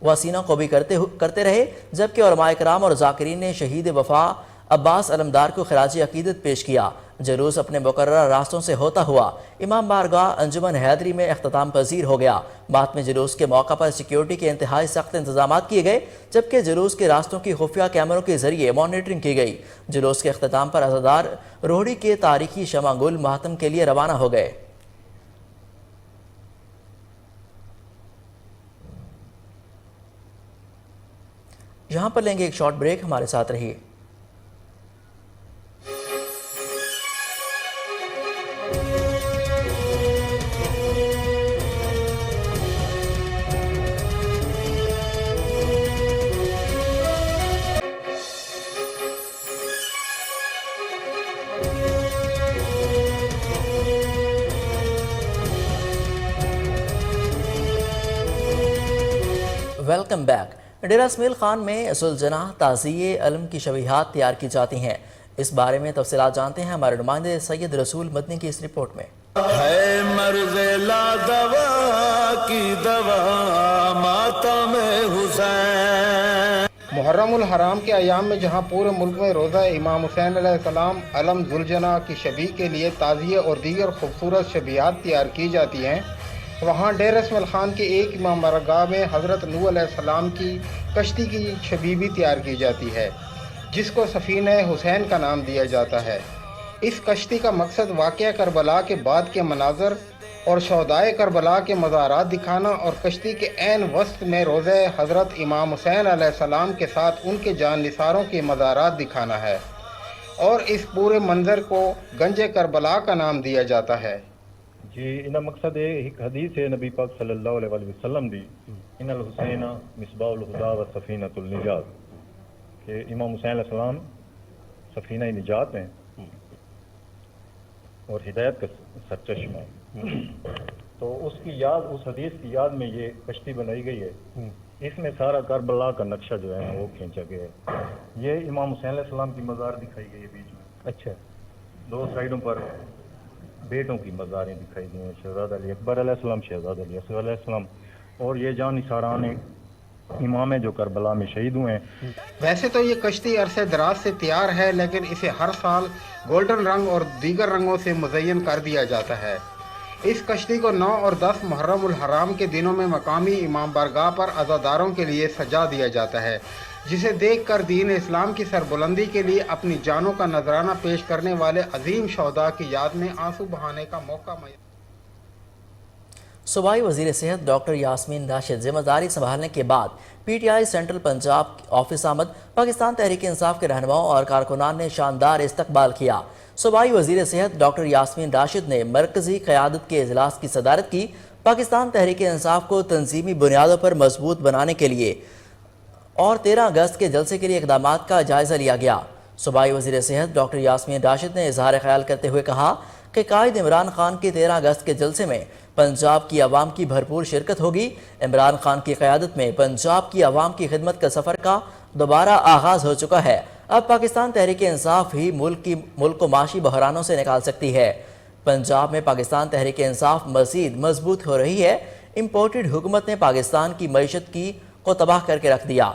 و سینہ کو بھی کرتے رہے، جبکہ علماء کرام اور ذاکرین نے شہید وفا عباس علمدار کو خراج عقیدت پیش کیا۔ جلوس اپنے مقررہ راستوں سے ہوتا ہوا امام بارگاہ انجمن حیدری میں اختتام پذیر ہو گیا۔ ماتمی جلوس کے موقع پر سیکیورٹی کے انتہائی سخت انتظامات کیے گئے، جبکہ جلوس کے راستوں کی خفیہ کیمروں کے ذریعے مانیٹرنگ کی گئی۔ جلوس کے اختتام پر عزادار روہڑی کے تاریخی شمع گل ماتم کے لیے روانہ ہو گئے۔ یہاں پر لیں گے ایک شارٹ بریک، ہمارے ساتھ رہیے۔ Welcome back. ڈیرہ اسمیل خان میں ذوالجناح تعزیے علم کی شبیہات تیار کی جاتی ہیں۔ اس بارے میں تفصیلات جانتے ہیں ہمارے نمائندے سید رسول مدنی کی اس رپورٹ میں۔ ہے مرض لا دوا کی دوا ماتم حسین۔ محرم الحرام کے ایام میں جہاں پورے ملک میں روزہ امام حسین علیہ السلام علم ذوالجناح کی شبیہ کے لیے تعزیے اور دیگر خوبصورت شبیہات تیار کی جاتی ہیں، وہاں ڈیرہ اسمیل خان کے ایک امام بارگاہ میں حضرت نوح علیہ السلام کی کشتی کی شبیہ بھی تیار کی جاتی ہے، جس کو سفینہ حسین کا نام دیا جاتا ہے۔ اس کشتی کا مقصد واقعہ کربلا کے بعد کے مناظر اور شہدائے کربلا کے مزارات دکھانا اور کشتی کے عین وسط میں روضہ حضرت امام حسین علیہ السلام کے ساتھ ان کے جان نثاروں کے مزارات دکھانا ہے، اور اس پورے منظر کو گنج کربلا کا نام دیا جاتا ہے۔ جی انہا مقصد ہے ایک حدیث ہے نبی پاک صلی اللہ علیہ وسلم دی، ان الحسین مصباح الہدا و سفینۃ النجات، کہ امام حسین علیہ السلام سفینہ نجات ہیں اور ہدایت کا سرچشمہ ہے۔ تو اس کی یاد، اس حدیث کی یاد میں یہ کشتی بنائی گئی ہے۔ اس میں سارا کربلا کا نقشہ جو ہے وہ کھینچا گیا ہے۔ یہ امام حسین علیہ السلام کی مزار دکھائی گئی ہے بیچ میں، اچھا، دو سائڈوں پر بیٹوں کی مزاریں دکھائی گئی ہیں، شہزادہ علی اکبر علیہ السلام، شہزادہ علی اصغر علیہ السلام، اور یہ جان نثاران امام جو کربلا میں شہید ہوئے ہیں۔ ویسے تو یہ کشتی عرصے دراز سے تیار ہے، لیکن اسے ہر سال گولڈن رنگ اور دیگر رنگوں سے مزین کر دیا جاتا ہے۔ اس کشتی کو 9 اور 10 محرم الحرام کے دنوں میں مقامی امام بارگاہ پر عزاداروں کے لیے سجا دیا جاتا ہے، جسے دیکھ کر دین اسلام کی سربلندی کے لیے اپنی جانوں کا نذرانہ پیش کرنے والے عظیم شہداء کی یاد میں آنسو بہانے کا موقع میسر۔ صوبائی وزیر صحت ڈاکٹر یاسمین راشد ذمہ داری سنبھالنے کے بعد P T I central Punjab office آمد۔ پاکستان تحریک انصاف کے رہنماؤں اور کارکنان نے شاندار استقبال کیا۔ صوبائی وزیر صحت ڈاکٹر یاسمین راشد نے مرکزی قیادت کے اجلاس کی صدارت کی۔ پاکستان تحریک انصاف کو تنظیمی بنیادوں پر مضبوط بنانے کے لیے اور 13 اگست کے جلسے کے لیے اقدامات کا جائزہ لیا گیا۔ صوبائی وزیر صحت ڈاکٹر یاسمین راشد نے اظہار خیال کرتے ہوئے کہا کہ قائد عمران خان کے 13 اگست کے جلسے میں پنجاب کی عوام کی بھرپور شرکت ہوگی۔ عمران خان کی قیادت میں پنجاب کی عوام کی خدمت کا سفر کا دوبارہ آغاز ہو چکا ہے۔ اب پاکستان تحریک انصاف ہی ملک کو معاشی بحرانوں سے نکال سکتی ہے۔ پنجاب میں پاکستان تحریک انصاف مزید مضبوط ہو رہی ہے۔ امپورٹڈ حکومت نے پاکستان کی معیشت کو تباہ کر کے رکھ دیا۔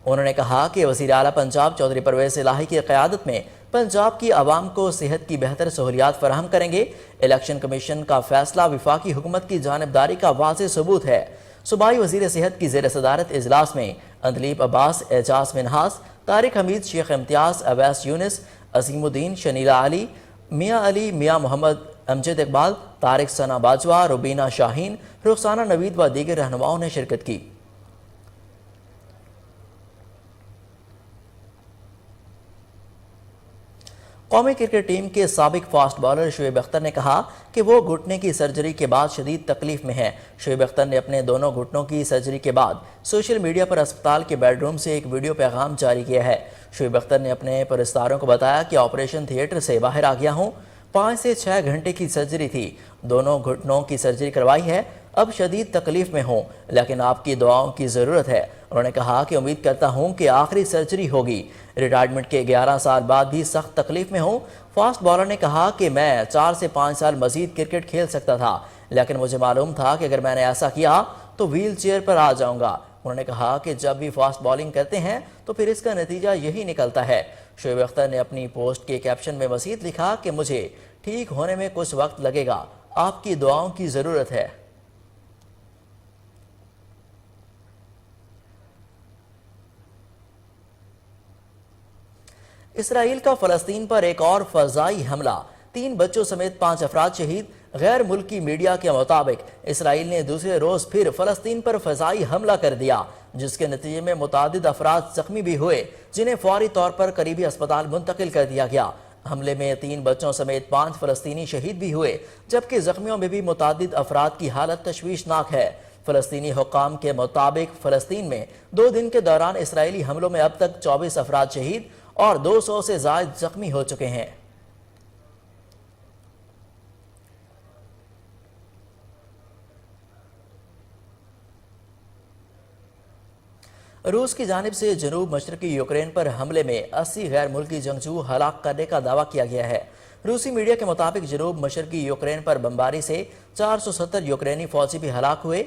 انہوں نے کہا کہ وزیر اعلیٰ پنجاب چودھری پرویز الہی کی قیادت میں پنجاب کی عوام کو صحت کی بہتر سہولیات فراہم کریں گے۔ الیکشن کمیشن کا فیصلہ وفاقی حکومت کی جانبداری کا واضح ثبوت ہے۔ صوبائی وزیر صحت کی زیر صدارت اجلاس میں اندلیب عباس، اعجاز منہاس، طارق حمید، شیخ امتیاز، اویس یونس، عظیم الدین، شنیلا علی، میاں علی، میاں محمد امجد اقبال، طارق ثنا باجوہ، روبینہ شاہین، رخسانہ نوید و دیگر رہنماؤں نے شرکت کی۔ قومی کرکٹ ٹیم کے سابق فاسٹ بالر شعیب اختر نے کہا کہ وہ گھٹنے کی سرجری کے بعد شدید تکلیف میں ہیں۔ شعیب اختر نے اپنے دونوں گھٹنوں کی سرجری کے بعد سوشل میڈیا پر اسپتال کے بیڈ روم سے ایک ویڈیو پیغام جاری کیا ہے۔ شعیب اختر نے اپنے پرستاروں کو بتایا کہ آپریشن تھیٹر سے باہر آ گیا ہوں، 5 سے 6 گھنٹے کی سرجری تھی، دونوں گھٹنوں کی سرجری کروائی ہے، اب شدید تکلیف میں ہوں لیکن آپ کی دعاؤں کی ضرورت ہے۔ انہوں نے کہا کہ امید کرتا ہوں کہ آخری سرجری ہوگی، ریٹائرمنٹ کے 11 سال بعد بھی سخت تکلیف میں ہوں۔ فاسٹ بالر نے کہا کہ میں 4 سے 5 سال مزید کرکٹ کھیل سکتا تھا لیکن مجھے معلوم تھا کہ اگر میں نے ایسا کیا تو ویل چیئر پر آ جاؤں گا۔ انہوں نے کہا کہ جب بھی فاسٹ بالنگ کرتے ہیں تو پھر اس کا نتیجہ یہی نکلتا ہے۔ شعیب اختر نے اپنی پوسٹ کے کیپشن میں مزید لکھا کہ مجھے ٹھیک ہونے میں کچھ وقت لگے گا، آپ کی دعاؤں کی ضرورت ہے۔ اسرائیل کا فلسطین پر ایک اور فضائی حملہ، 3 بچوں سمیت 5 افراد شہید۔ غیر ملکی میڈیا کے مطابق اسرائیل نے دوسرے روز پھر فلسطین پر فضائی حملہ کر دیا جس کے نتیجے میں متعدد افراد زخمی بھی ہوئے جنہیں فوری طور پر قریبی اسپتال منتقل کر دیا گیا۔ حملے میں 3 بچوں سمیت 5 فلسطینی شہید بھی ہوئے جبکہ زخمیوں میں بھی متعدد افراد کی حالت تشویشناک ہے۔ فلسطینی حکام کے مطابق فلسطین میں 2 دن کے دوران اسرائیلی حملوں میں اب تک 24 افراد شہید اور 200 سے زائد زخمی ہو چکے ہیں۔ روس کی جانب سے جنوب مشرقی یوکرین پر حملے میں 80 غیر ملکی جنگجو ہلاک کرنے کا دعویٰ کیا گیا ہے۔ روسی میڈیا کے مطابق جنوب مشرقی یوکرین پر بمباری سے 470 یوکرینی فوجی بھی ہلاک ہوئے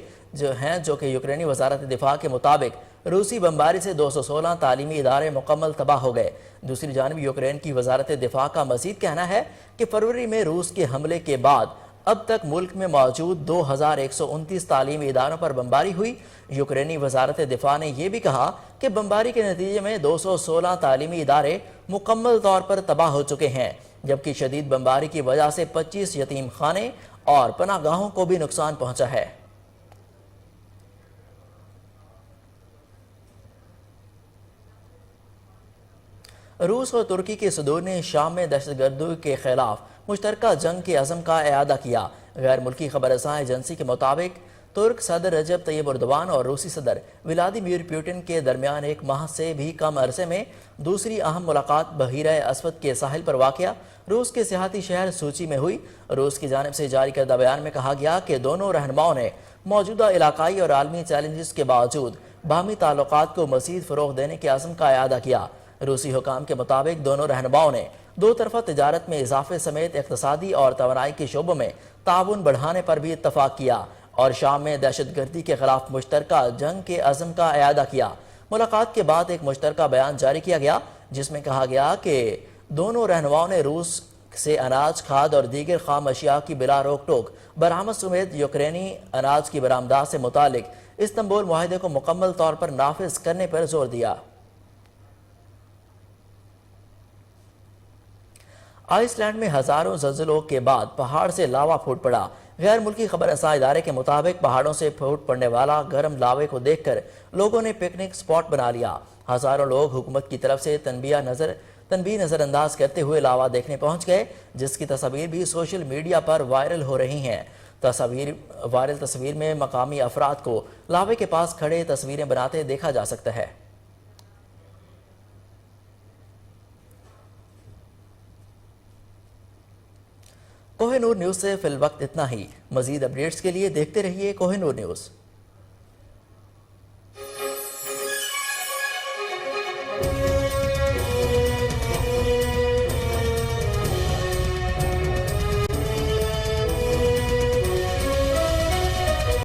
جو کہ یوکرینی وزارت دفاع کے مطابق روسی بمباری سے 216 تعلیمی ادارے مکمل تباہ ہو گئے۔ دوسری جانب یوکرین کی وزارت دفاع کا مزید کہنا ہے کہ فروری میں روس کے حملے کے بعد اب تک ملک میں موجود 2129 تعلیمی اداروں پر بمباری ہوئی۔ یوکرینی وزارت دفاع نے یہ بھی کہا کہ بمباری کے نتیجے میں 216 تعلیمی ادارے مکمل طور پر تباہ ہو چکے ہیں جبکہ شدید بمباری کی وجہ سے 25 یتیم خانے اور پناہ گاہوں کو بھی نقصان پہنچا ہے۔ روس اور ترکی کے صدور نے شام میں دہشت گردی کے خلاف مشترکہ جنگ کے عزم کا اعادہ کیا۔ غیر ملکی خبر رساں ایجنسی کے مطابق ترک صدر رجب طیب اردوان اور روسی صدر ولادیمیر پوٹن کے درمیان 1 ماہ سے بھی کم عرصے میں دوسری اہم ملاقات بحیرہ اسود کے ساحل پر واقع روس کے سیاحتی شہر سوچی میں ہوئی۔ روس کی جانب سے جاری کردہ بیان میں کہا گیا کہ دونوں رہنماؤں نے موجودہ علاقائی اور عالمی چیلنجز کے باوجود باہمی تعلقات کو مزید فروغ دینے کے عزم کا اعادہ کیا۔ روسی حکام کے مطابق دونوں رہنماؤں نے 2 طرفہ تجارت میں اضافے سمیت اقتصادی اور توانائی کے شعبوں میں تعاون بڑھانے پر بھی اتفاق کیا اور شام میں دہشت گردی کے خلاف مشترکہ جنگ کے عزم کا اعادہ کیا۔ ملاقات کے بعد ایک مشترکہ بیان جاری کیا گیا جس میں کہا گیا کہ دونوں رہنماؤں نے روس سے اناج، کھاد اور دیگر خام اشیاء کی بلا روک ٹوک برآمد سمیت یوکرینی اناج کی برآمدات سے متعلق استنبول معاہدے کو مکمل طور پر نافذ کرنے پر زور دیا۔ آئس لینڈ میں ہزاروں زلزلوں کے بعد پہاڑ سے لاوا پھوٹ پڑا۔ غیر ملکی خبر رساں ادارے کے مطابق پہاڑوں سے پھوٹ پڑنے والا گرم لاوے کو دیکھ کر لوگوں نے پکنک سپاٹ بنا لیا۔ ہزاروں لوگ حکومت کی طرف سے تنبیہ نظر انداز کرتے ہوئے لاوا دیکھنے پہنچ گئے جس کی تصاویر بھی سوشل میڈیا پر وائرل ہو رہی ہیں۔ وائرل تصویر میں مقامی افراد کو لاوے کے پاس کھڑے تصویریں بناتے دیکھا جا سکتا ہے۔ کوہ نور نیوز سے فی الوقت اتنا ہی. مزید اپڈیٹس کے لیے دیکھتے رہیے کوہ نور نیوز.